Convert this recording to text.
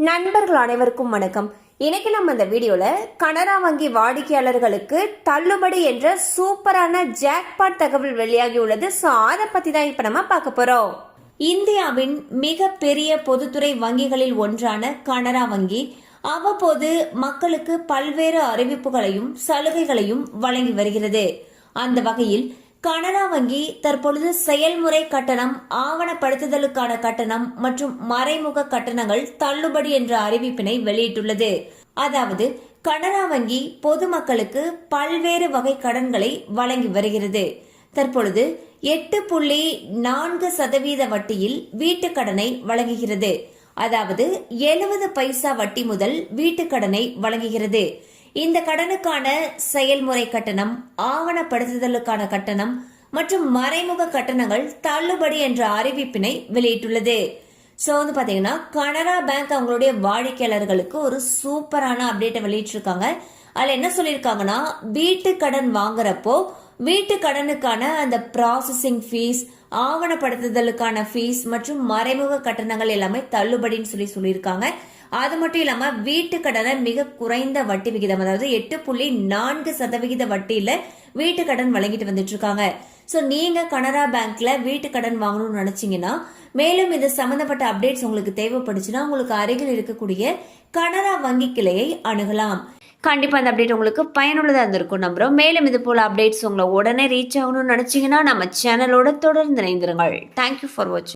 நண்பர்கள் அனைவருக்கும் வணக்கம். இன்னைக்கு நம்ம இந்த வீடியோல கனரா வங்கி வாடிக்கையாளர்களுக்கு தள்ளுபடி என்ற சூப்பரான ஜாக்பாட் தகவல் வெளியாகி உள்ளது. அதை பத்தி தான் இப்ப நம்ம பார்க்க போறோம். இந்தியாவின் மிக பெரிய பொதுத்துறை வங்கிகளில் ஒன்றான கனரா வங்கி அவ்வப்போது மக்களுக்கு பல்வேறு அறிவிப்புகளையும் சலுகைகளையும் வழங்கி வருகிறது. அந்த வகையில் கனரா வங்கி தற்பொழுது செயல்முறை கட்டணம், ஆவணப்படுத்துதலுக்கான கட்டணம் மற்றும் மறைமுக கட்டணங்கள் தள்ளுபடி என்ற அறிவிப்பினை வெளியிட்டுள்ளது. அதாவது கனரா வங்கி பொதுமக்களுக்கு பல்வேறு வகை கடன்களை வழங்கி வருகிறது. தற்பொழுது 8.4% வட்டியில் வீட்டுக் கடனை வழங்குகிறது. அதாவது 70 பைசா வட்டி முதல் வீட்டுக் கடனை வழங்குகிறது. இந்த கடனுக்கான செயல்முறை கட்டணம், ஆவணப்படுத்துதலுக்கான கட்டணம் மற்றும் மறைமுக கட்டணங்கள் தள்ளுபடி என்ற அறிவிப்பினை வெளியிட்டுள்ளது. சோ பாத்தீங்கன்னா கனரா பேங்க் அவங்களுடைய வாடிக்கையாளர்களுக்கு ஒரு சூப்பரான அப்டேட்டை வெளியிட்டிருக்காங்க. அதுல என்ன சொல்லியிருக்காங்கன்னா, வீட்டு கடன் வாங்குறப்போ வீட்டு கடனுக்கான அந்த ப்ராசஸிங் ஃபீஸ், ஆவணப்படுத்துதலுக்கான ஃபீஸ் மற்றும் மறைமுக கட்டணங்கள் எல்லாமே தள்ளுபடின்னு சொல்லியிருக்காங்க. அது மட்டும் இல்லாம வீட்டு கடனை மிக குறைந்த வட்டி விகிதம், அதாவது 8.4% வட்டியில வீட்டு கடன் வழங்கிட்டு வந்துட்டு இருக்காங்க. சோ நீங்க கனரா பேங்க்ல வீட்டு கடன் வாங்கணும்னு நினைச்சீங்கன்னா, மேலும் இது சம்பந்தப்பட்ட அப்டேட்ஸ் உங்களுக்கு தேவைப்படுச்சுன்னா உங்களுக்கு அருகில் இருக்கக்கூடிய கனரா வங்கி கிளையை அணுகலாம். கண்டிப்பா அந்த அப்டேட் உங்களுக்கு பயனுள்ளதா இருந்திருக்கும் நம்புறோம். மேலும் இது போல அப்டேட்ஸ் உங்களை உடனே ரீச் ஆகணும்னு நினைச்சீங்கன்னா நம்ம சேனலோட தொடர்ந்து இணைந்திருங்கள். தேங்க்யூ ஃபார் வாட்சிங்.